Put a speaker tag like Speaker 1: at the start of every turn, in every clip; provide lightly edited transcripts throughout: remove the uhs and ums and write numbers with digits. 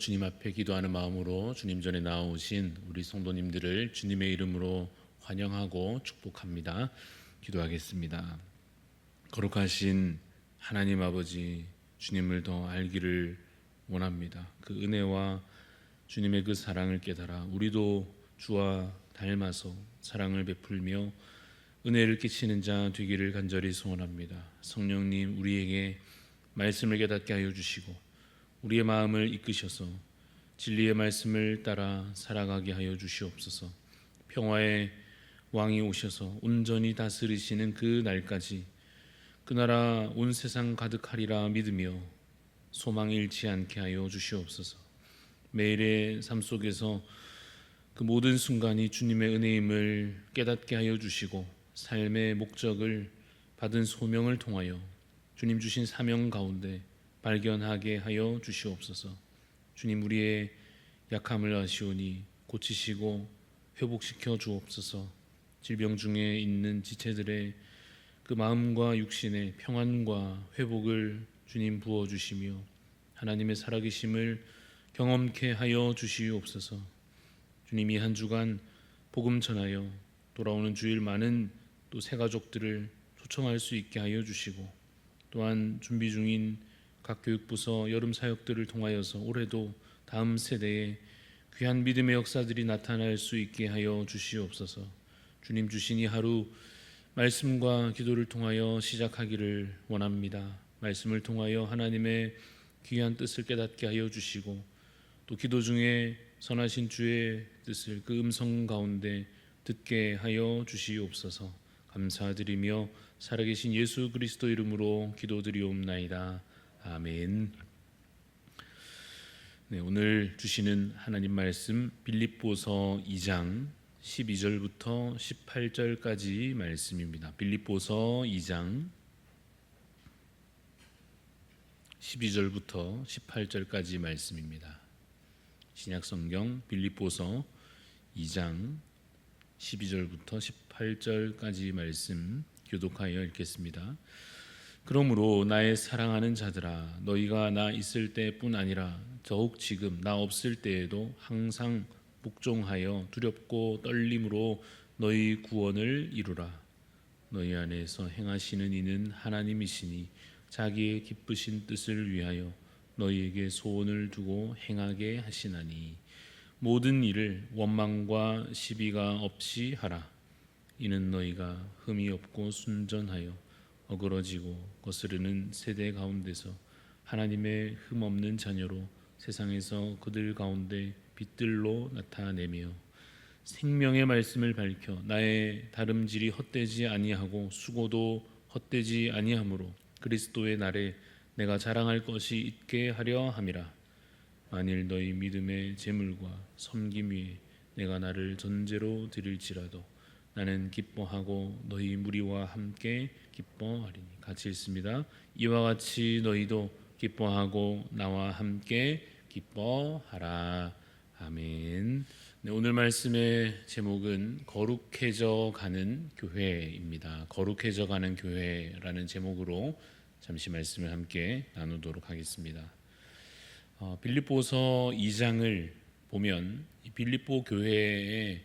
Speaker 1: 주님 앞에 기도하는 마음으로 주님 전에 나오신 우리 성도님들을 주님의 이름으로 환영하고 축복합니다. 기도하겠습니다. 거룩하신 하나님 아버지, 주님을 더 알기를 원합니다. 그 은혜와 주님의 그 사랑을 깨달아 우리도 주와 닮아서 사랑을 베풀며 은혜를 끼치는 자 되기를 간절히 소원합니다. 성령님, 우리에게 말씀을 깨닫게 하여 주시고 우리의 마음을 이끄셔서 진리의 말씀을 따라 살아가게 하여 주시옵소서. 평화의 왕이 오셔서 온전히 다스리시는 그 날까지 그 나라 온 세상 가득하리라 믿으며 소망 잃지 않게 하여 주시옵소서. 매일의 삶 속에서 그 모든 순간이 주님의 은혜임을 깨닫게 하여 주시고 삶의 목적을 받은 소명을 통하여 주님 주신 사명 가운데 발견하게 하여 주시옵소서. 주님, 우리의 약함을 아시오니 고치시고 회복시켜 주옵소서. 질병 중에 있는 지체들의 그 마음과 육신의 평안과 회복을 주님 부어주시며 하나님의 살아계심을 경험케 하여 주시옵소서. 주님이 한 주간 복음 전하여 돌아오는 주일 많은 또 새 가족들을 초청할 수 있게 하여 주시고 또한 준비 중인 각 교육부서 여름 사역들을 통하여서 올해도 다음 세대에 귀한 믿음의 역사들이 나타날 수 있게 하여 주시옵소서. 주님 주신 이 하루 말씀과 기도를 통하여 시작하기를 원합니다. 말씀을 통하여 하나님의 귀한 뜻을 깨닫게 하여 주시고 또 기도 중에 선하신 주의 뜻을 그 음성 가운데 듣게 하여 주시옵소서. 감사드리며 살아계신 예수 그리스도 이름으로 기도드리옵나이다. 아멘. 오늘 주시는 하나님 말씀 빌립보서 2장 12절부터 18절까지 말씀입니다. 빌립보서 2장 12절부터 18절까지 말씀입니다. 신약성경 빌립보서 2장 12절부터 18절까지 말씀 교독하여 읽겠습니다. 그러므로 나의 사랑하는 자들아, 너희가 나 있을 때뿐 아니라 더욱 지금 나 없을 때에도 항상 복종하여 두렵고 떨림으로 너희 구원을 이루라. 너희 안에서 행하시는 이는 하나님이시니 자기의 기쁘신 뜻을 위하여 너희에게 소원을 두고 행하게 하시나니 모든 일을 원망과 시비가 없이 하라. 이는 너희가 흠이 없고 순전하여 어그러지고 거스르는 세대 가운데서 하나님의 흠 없는 자녀로 세상에서 그들 가운데 빛들로 나타내며 생명의 말씀을 밝혀 나의 다름질이 헛되지 아니하고 수고도 헛되지 아니하므로 그리스도의 날에 내가 자랑할 것이 있게 하려 함이라. 만일 너희 믿음의 재물과 섬김 위에 내가 나를 전제로 드릴지라도 나는 기뻐하고 너희 무리와 함께 기뻐하리니. 같이 읽습니다. 이와 같이 너희도 기뻐하고 나와 함께 기뻐하라. 아멘. 오늘 말씀의 제목은 거룩해져 가는 교회입니다. 거룩해져 가는 교회라는 제목으로 잠시 말씀을 함께 나누도록 하겠습니다. 빌립보서 2장을 보면 빌립보 교회에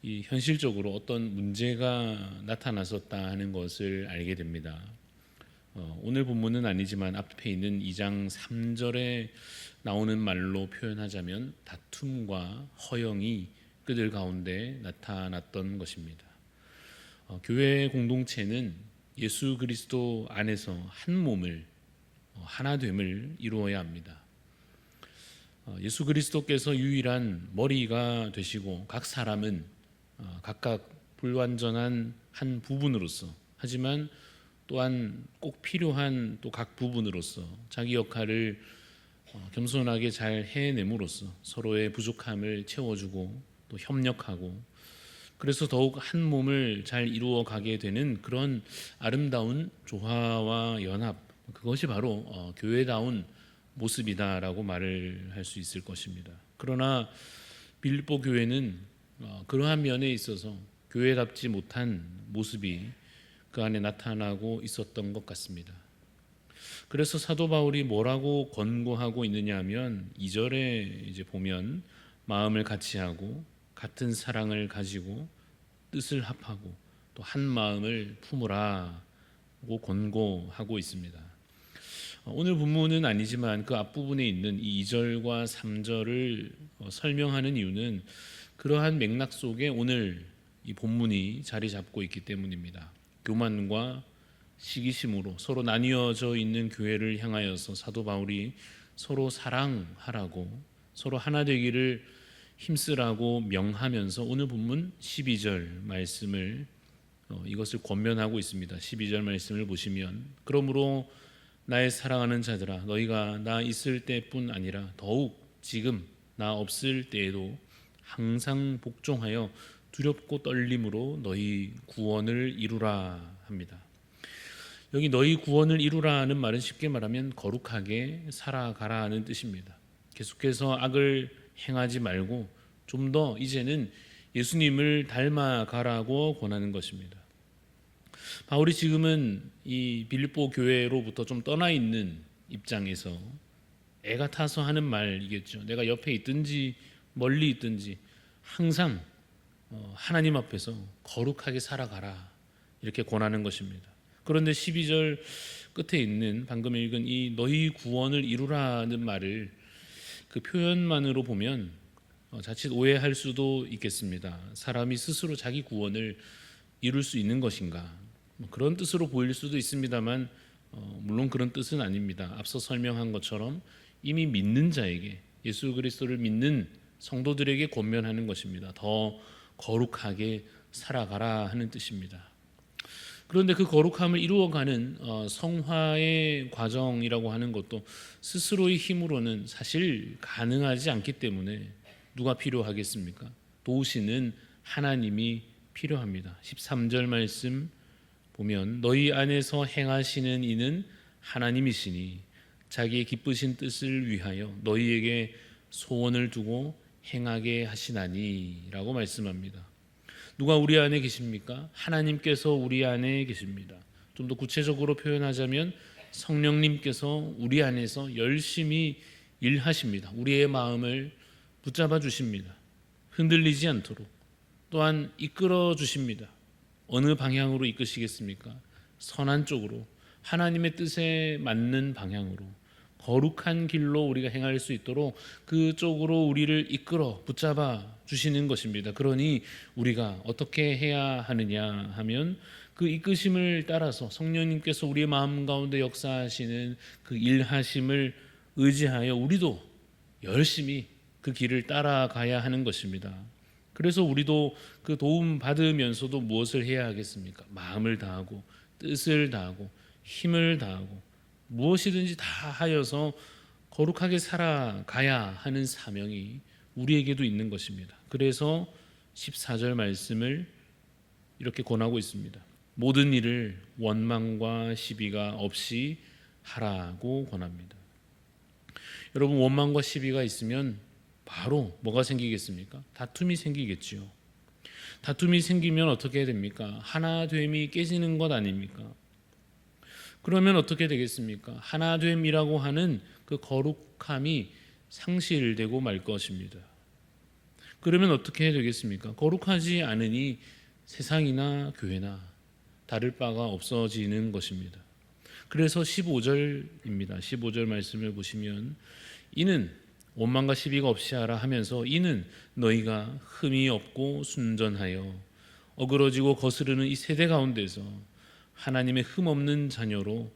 Speaker 1: 현실적으로 어떤 문제가 나타났었다 하는 것을 알게 됩니다. 오늘 본문은 아니지만 앞에 있는 2장 3절에 나오는 말로 표현하자면 다툼과 허영이 그들 가운데 나타났던 것입니다. 교회 공동체는 예수 그리스도 안에서 한 몸을 하나됨을 이루어야 합니다. 예수 그리스도께서 유일한 머리가 되시고 각 사람은 각각 불완전한 한 부분으로서 하지만 또한 꼭 필요한 또 각 부분으로서 자기 역할을 겸손하게 잘 해냄으로써 서로의 부족함을 채워주고 또 협력하고 그래서 더욱 한 몸을 잘 이루어 가게 되는 그런 아름다운 조화와 연합, 그것이 바로 교회다운 모습이다라고 말을 할 수 있을 것입니다. 그러나 빌립보 교회는 그러한 면에 있어서 교회답지 못한 모습이 그 안에 나타나고 있었던 것 같습니다. 그래서 사도 바울이 뭐라고 권고하고 있느냐 하면 2절에 이제 보면 마음을 같이 하고 같은 사랑을 가지고 뜻을 합하고 또 한 마음을 품으라고 권고하고 있습니다. 오늘 본문은 아니지만 그 앞부분에 있는 이 2절과 3절을 설명하는 이유는 그러한 맥락 속에 오늘 이 본문이 자리 잡고 있기 때문입니다. 교만과 시기심으로 서로 나뉘어져 있는 교회를 향하여서 사도 바울이 서로 사랑하라고 서로 하나 되기를 힘쓰라고 명하면서 오늘 본문 12절 말씀을 이것을 권면하고 있습니다. 12절 말씀을 보시면 그러므로 나의 사랑하는 자들아 너희가 나 있을 때뿐 아니라 더욱 지금 나 없을 때에도 항상 복종하여 두렵고 떨림으로 너희 구원을 이루라 합니다. 여기 너희 구원을 이루라는 말은 쉽게 말하면 거룩하게 살아가라는 뜻입니다. 계속해서 악을 행하지 말고 좀 더 이제는 예수님을 닮아가라고 권하는 것입니다. 바울이 지금은 이 빌립보 교회로부터 좀 떠나 있는 입장에서 애가 타서 하는 말이겠죠. 내가 옆에 있든지 멀리 있든지 항상 하나님 앞에서 거룩하게 살아가라 이렇게 권하는 것입니다. 그런데 12절 끝에 있는 방금 읽은 이 너희 구원을 이루라는 말을 그 표현만으로 보면 자칫 오해할 수도 있겠습니다. 사람이 스스로 자기 구원을 이룰 수 있는 것인가? 그런 뜻으로 보일 수도 있습니다만 물론 그런 뜻은 아닙니다. 앞서 설명한 것처럼 이미 믿는 자에게 예수 그리스도를 믿는 성도들에게 권면하는 것입니다. 더 거룩하게 살아가라 하는 뜻입니다. 그런데 그 거룩함을 이루어가는 성화의 과정이라고 하는 것도 스스로의 힘으로는 사실 가능하지 않기 때문에 누가 필요하겠습니까? 도우시는 하나님이 필요합니다. 13절 말씀 보면 너희 안에서 행하시는 이는 하나님이시니 자기의 기쁘신 뜻을 위하여 너희에게 소원을 두고 행하게 하시나니 라고 말씀합니다. 누가 우리 안에 계십니까? 하나님께서 우리 안에 계십니다. 좀 더 구체적으로 표현하자면 성령님께서 우리 안에서 열심히 일하십니다. 우리의 마음을 붙잡아 주십니다. 흔들리지 않도록 또한 이끌어 주십니다. 어느 방향으로 이끄시겠습니까? 선한 쪽으로 하나님의 뜻에 맞는 방향으로 거룩한 길로 우리가 행할 수 있도록 그쪽으로 우리를 이끌어 붙잡아 주시는 것입니다. 그러니 우리가 어떻게 해야 하느냐 하면 그 이끄심을 따라서 성령님께서 우리의 마음 가운데 역사하시는 그 일하심을 의지하여 우리도 열심히 그 길을 따라가야 하는 것입니다. 그래서 우리도 그 도움 받으면서도 무엇을 해야 하겠습니까? 마음을 다하고 뜻을 다하고 힘을 다하고 무엇이든지 다 하여서 거룩하게 살아가야 하는 사명이 우리에게도 있는 것입니다. 그래서 14절 말씀을 이렇게 권하고 있습니다. 모든 일을 원망과 시비가 없이 하라고 권합니다. 여러분 원망과 시비가 있으면 바로 뭐가 생기겠습니까? 다툼이 생기겠지요. 다툼이 생기면 어떻게 됩니까? 하나됨이 깨지는 것 아닙니까? 그러면 어떻게 되겠습니까? 하나됨이라고 하는 그 거룩함이 상실되고 말 것입니다. 그러면 어떻게 되겠습니까? 거룩하지 않으니 세상이나 교회나 다를 바가 없어지는 것입니다. 그래서 15절입니다. 15절 말씀을 보시면 이는 원망과 시비가 없이 하라 하면서 이는 너희가 흠이 없고 순전하여 어그러지고 거스르는 이 세대 가운데서 하나님의 흠 없는 자녀로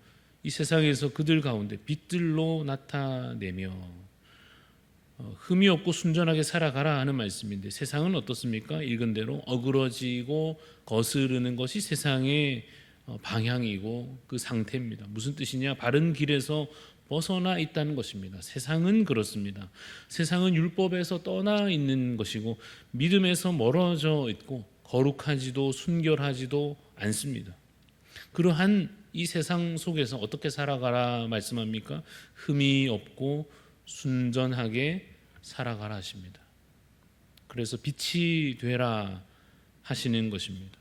Speaker 1: 이 세상에서 그들 가운데 빛들로 나타내며 흠이 없고 순전하게 살아가라 하는 말씀인데 세상은 어떻습니까? 읽은 대로 어그러지고 거스르는 것이 세상의 방향이고 그 상태입니다. 무슨 뜻이냐? 바른 길에서 벗어나 있다는 것입니다. 세상은 그렇습니다. 세상은 율법에서 떠나 있는 것이고 믿음에서 멀어져 있고 거룩하지도 순결하지도 않습니다. 그러한 이 세상 속에서 어떻게 살아가라 말씀합니까? 흠이 없고 순전하게 살아가라 하십니다. 그래서 빛이 되라 하시는 것입니다.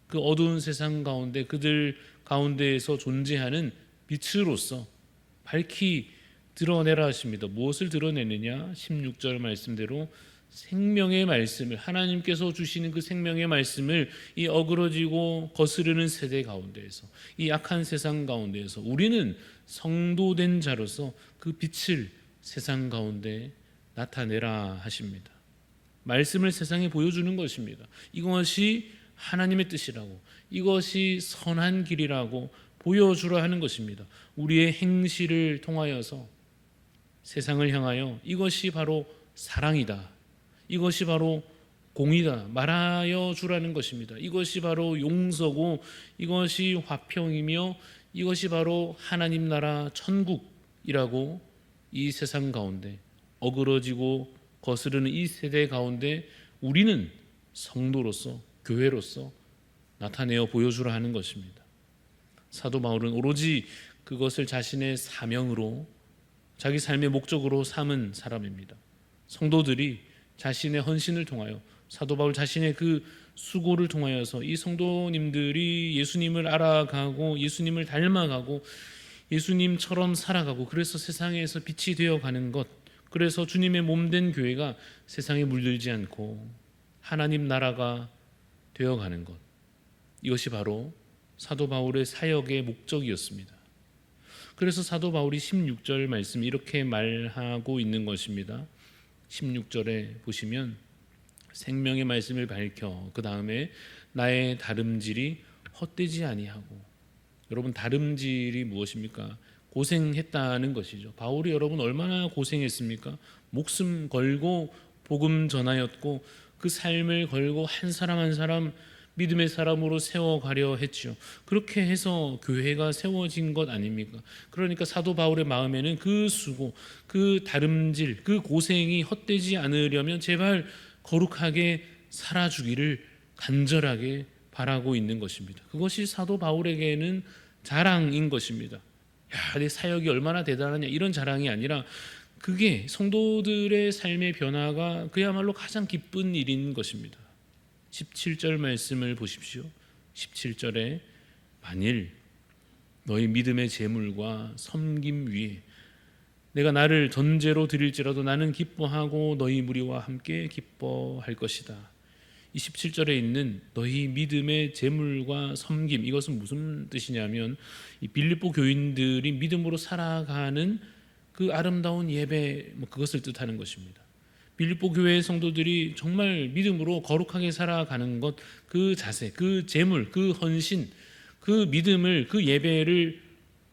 Speaker 1: 그 어두운 세상 가운데 그들 가운데에서 존재하는 빛으로서 밝히 드러내라 하십니다. 무엇을 드러내느냐? 16절 말씀대로 생명의 말씀을, 하나님께서 주시는 그 생명의 말씀을 이 어그러지고 거스르는 세대 가운데에서, 이 악한 세상 가운데에서 우리는 성도된 자로서 그 빛을 세상 가운데 나타내라 하십니다. 말씀을 세상에 보여주는 것입니다. 이것이 하나님의 뜻이라고, 이것이 선한 길이라고 보여주라 하는 것입니다. 우리의 행실을 통하여서 세상을 향하여 이것이 바로 사랑이다, 이것이 바로 공의다 말하여 주라는 것입니다. 이것이 바로 용서고, 이것이 화평이며, 이것이 바로 하나님 나라 천국이라고 이 세상 가운데 어그러지고 거스르는 이 세대 가운데 우리는 성도로서, 교회로서 나타내어 보여주라 하는 것입니다. 사도 바울은 오로지 그것을 자신의 사명으로, 자기 삶의 목적으로 삼은 사람입니다. 성도들이 자신의 헌신을 통하여, 사도 바울 자신의 그 수고를 통하여서 이 성도님들이 예수님을 알아가고 예수님을 닮아가고 예수님처럼 살아가고, 그래서 세상에서 빛이 되어가는 것, 그래서 주님의 몸된 교회가 세상에 물들지 않고 하나님 나라가 되어가는 것, 이것이 바로 사도 바울의 사역의 목적이었습니다. 그래서 사도 바울이 16절 말씀 이렇게 말하고 있는 것입니다. 16절에 보시면 생명의 말씀을 밝혀, 그 다음에 나의 다름질이 헛되지 아니하고. 여러분, 다름질이 무엇입니까? 고생했다는 것이죠. 바울이 여러분 얼마나 고생했습니까? 목숨 걸고 복음 전하였고, 그 삶을 걸고 한 사람 한 사람 믿음의 사람으로 세워가려 했죠. 그렇게 해서 교회가 세워진 것 아닙니까? 그러니까 사도 바울의 마음에는 그 수고, 그 다름질, 그 고생이 헛되지 않으려면 제발 거룩하게 살아주기를 간절하게 바라고 있는 것입니다. 그것이 사도 바울에게는 자랑인 것입니다. 야, 내 사역이 얼마나 대단하냐, 이런 자랑이 아니라 그게 성도들의 삶의 변화가 그야말로 가장 기쁜 일인 것입니다. 17절 말씀을 보십시오. 17절에 만일 너희 믿음의 재물과 섬김 위에 내가 나를 전제로 드릴지라도 나는 기뻐하고 너희 무리와 함께 기뻐할 것이다. 이 17절에 있는 너희 믿음의 재물과 섬김, 이것은 무슨 뜻이냐면 이 빌립보 교인들이 믿음으로 살아가는 그 아름다운 예배, 그것을 뜻하는 것입니다. 빌립보 교회의 성도들이 정말 믿음으로 거룩하게 살아가는 것, 그 자세, 그 재물, 그 헌신, 그 믿음을, 그 예배를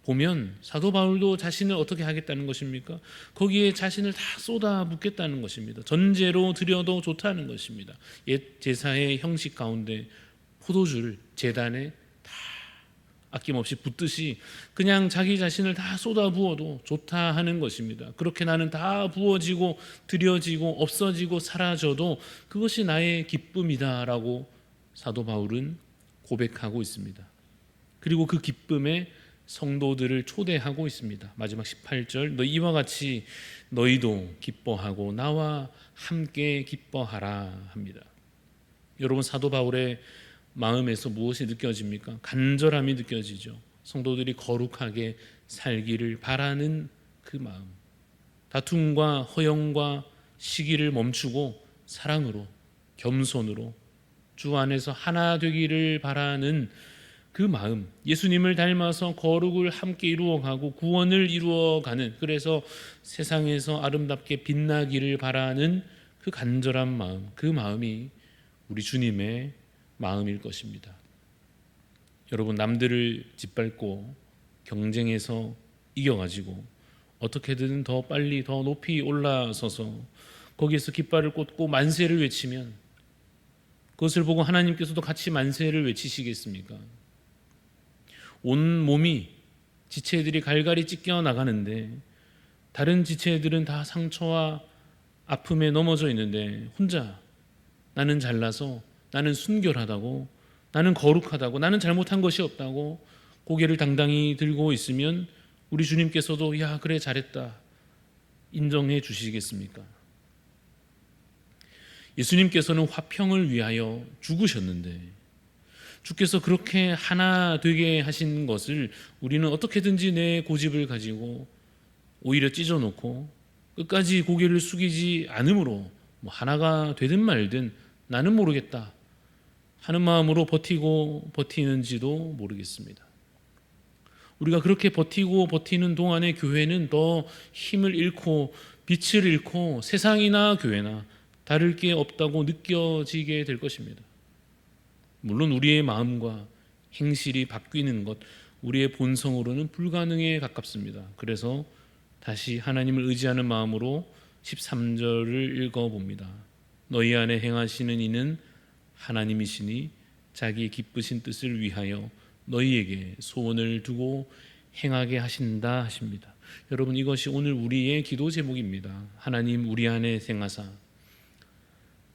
Speaker 1: 보면 사도 바울도 자신을 어떻게 하겠다는 것입니까? 거기에 자신을 다 쏟아붓겠다는 것입니다. 전제로 드려도 좋다는 것입니다. 옛 제사의 형식 가운데 포도주를 제단에 다 아낌없이 붓듯이 그냥 자기 자신을 다 쏟아부어도 좋다 하는 것입니다. 그렇게 나는 다 부어지고 드려지고 없어지고 사라져도 그것이 나의 기쁨이다라고 사도 바울은 고백하고 있습니다. 그리고 그 기쁨에 성도들을 초대하고 있습니다. 마지막 18절, 너 이와 같이 너희도 기뻐하고 나와 함께 기뻐하라 합니다. 여러분, 사도 바울의 마음에서 무엇이 느껴집니까? 간절함이 느껴지죠. 성도들이 거룩하게 살기를 바라는 그 마음, 다툼과 허영과 시기를 멈추고 사랑으로, 겸손으로 주 안에서 하나 되기를 바라는 그 마음, 예수님을 닮아서 거룩을 함께 이루어가고 구원을 이루어가는, 그래서 세상에서 아름답게 빛나기를 바라는 그 간절한 마음, 그 마음이 우리 주님의 마음일 것입니다. 여러분, 남들을 짓밟고 경쟁해서 이겨가지고 어떻게든 더 빨리 더 높이 올라서서 거기에서 깃발을 꽂고 만세를 외치면 그것을 보고 하나님께서도 같이 만세를 외치시겠습니까? 온 몸이 지체들이 갈갈이 찢겨 나가는데 다른 지체들은 다 상처와 아픔에 넘어져 있는데 혼자 나는 잘나서, 나는 순결하다고, 나는 거룩하다고, 나는 잘못한 것이 없다고 고개를 당당히 들고 있으면 우리 주님께서도 야, 그래 잘했다 인정해 주시겠습니까? 예수님께서는 화평을 위하여 죽으셨는데 주께서 그렇게 하나 되게 하신 것을 우리는 어떻게든지 내 고집을 가지고 오히려 찢어놓고 끝까지 고개를 숙이지 않으므로 하나가 되든 말든 나는 모르겠다 하는 마음으로 버티는지도 모르겠습니다. 우리가 그렇게 버티는 동안에 교회는 더 힘을 잃고 빛을 잃고 세상이나 교회나 다를 게 없다고 느껴지게 될 것입니다. 물론 우리의 마음과 행실이 바뀌는 것, 우리의 본성으로는 불가능에 가깝습니다. 그래서 다시 하나님을 의지하는 마음으로 13절을 읽어봅니다. 너희 안에 행하시는 이는 하나님이시니 자기 기쁘신 뜻을 위하여 너희에게 소원을 두고 행하게 하신다 하십니다. 여러분, 이것이 오늘 우리의 기도 제목입니다. 하나님 우리 안에 생하사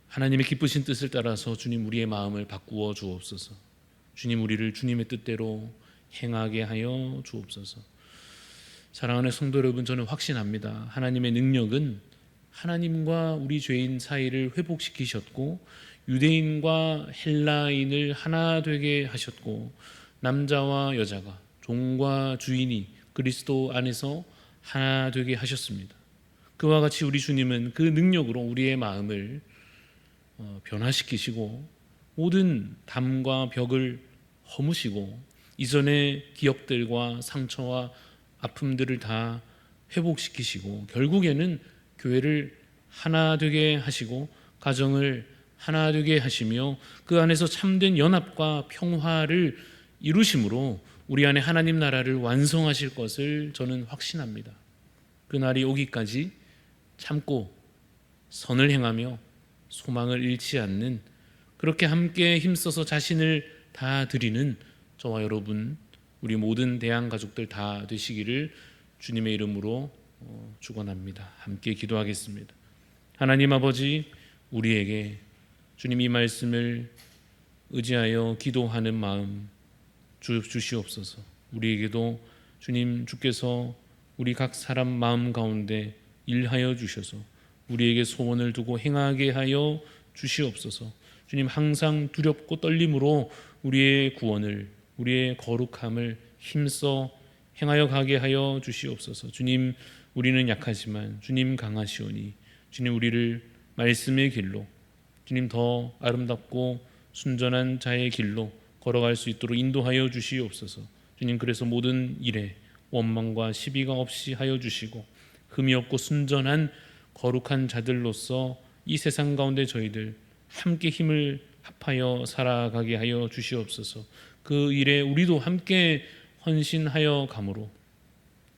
Speaker 1: 하나님의 기쁘신 뜻을 따라서 주님 우리의 마음을 바꾸어 주옵소서. 주님 우리를 주님의 뜻대로 행하게 하여 주옵소서. 사랑하는 성도 여러분, 저는 확신합니다. 하나님의 능력은 하나님과 우리 죄인 사이를 회복시키셨고 유대인과 헬라인을 하나 되게 하셨고 남자와 여자가 종과 주인이 그리스도 안에서 하나 되게 하셨습니다. 그와 같이 우리 주님은 그 능력으로 우리의 마음을 변화시키시고 모든 담과 벽을 허무시고 이전의 기억들과 상처와 아픔들을 다 회복시키시고 결국에는 교회를 하나 되게 하시고 가정을 하나 되게 하시며 그 안에서 참된 연합과 평화를 이루심으로 우리 안에 하나님 나라를 완성하실 것을 저는 확신합니다. 그날이 오기까지 참고 선을 행하며 소망을 잃지 않는, 그렇게 함께 힘써서 자신을 다 드리는 저와 여러분, 우리 모든 대한 가족들 다 되시기를 주님의 이름으로 축원합니다. 함께 기도하겠습니다. 하나님 아버지, 우리에게 주님 이 말씀을 의지하여 기도하는 마음 주시옵소서. 우리에게도 주님 주께서 우리 각 사람 마음 가운데 일하여 주셔서 우리에게 소원을 두고 행하게 하여 주시옵소서. 주님 항상 두렵고 떨림으로 우리의 구원을, 우리의 거룩함을 힘써 행하여 가게 하여 주시옵소서. 주님, 우리는 약하지만 주님 강하시오니 주님 우리를 말씀의 길로, 주님 더 아름답고 순전한 자의 길로 걸어갈 수 있도록 인도하여 주시옵소서. 주님, 그래서 모든 일에 원망과 시비가 없이 하여 주시고 흠이 없고 순전한 거룩한 자들로서 이 세상 가운데 저희들 함께 힘을 합하여 살아가게 하여 주시옵소서. 그 일에 우리도 함께 헌신하여 감으로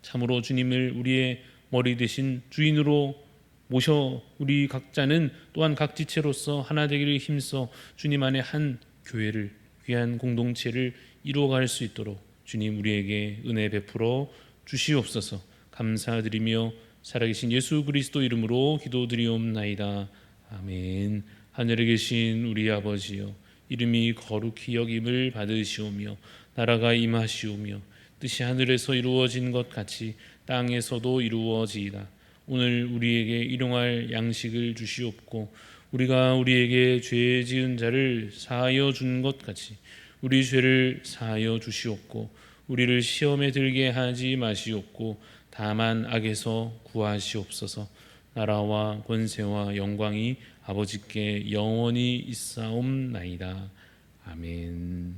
Speaker 1: 참으로 주님을 우리의 머리 대신 주인으로 모셔 우리 각자는 또한 각 지체로서 하나 되기를 힘써 주님 안에 한 교회를, 귀한 공동체를 이루어갈 수 있도록 주님 우리에게 은혜 베풀어 주시옵소서. 감사드리며 살아계신 예수 그리스도 이름으로 기도드리옵나이다. 아멘. 하늘에 계신 우리 아버지여, 이름이 거룩히 여김을 받으시오며 나라가 임하시오며 뜻이 하늘에서 이루어진 것 같이 땅에서도 이루어지이다. 오늘 우리에게 일용할 양식을 주시옵고 우리가 우리에게 죄 지은 자를 사하여 준 것 같이 우리 죄를 사하여 주시옵고 우리를 시험에 들게 하지 마시옵고 다만 악에서 구하시옵소서. 나라와 권세와 영광이 아버지께 영원히 있사옵나이다. 아멘.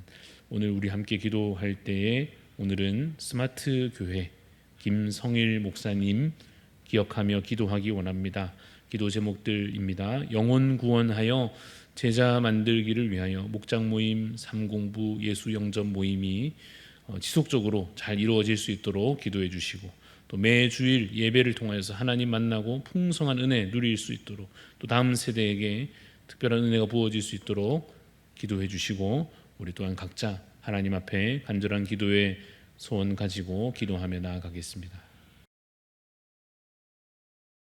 Speaker 1: 오늘 우리 함께 기도할 때에 오늘은 스마트 교회 김성일 목사님 기억하며 기도하기 원합니다. 기도 제목들입니다. 영혼 구원하여 제자 만들기를 위하여 목장 모임, 삼공부, 예수 영접 모임이 지속적으로 잘 이루어질 수 있도록 기도해 주시고, 또 매주일 예배를 통하여서 하나님 만나고 풍성한 은혜 누릴 수 있도록, 또 다음 세대에게 특별한 은혜가 부어질 수 있도록 기도해 주시고, 우리 또한 각자 하나님 앞에 간절한 기도의 소원 가지고 기도하며 나아가겠습니다.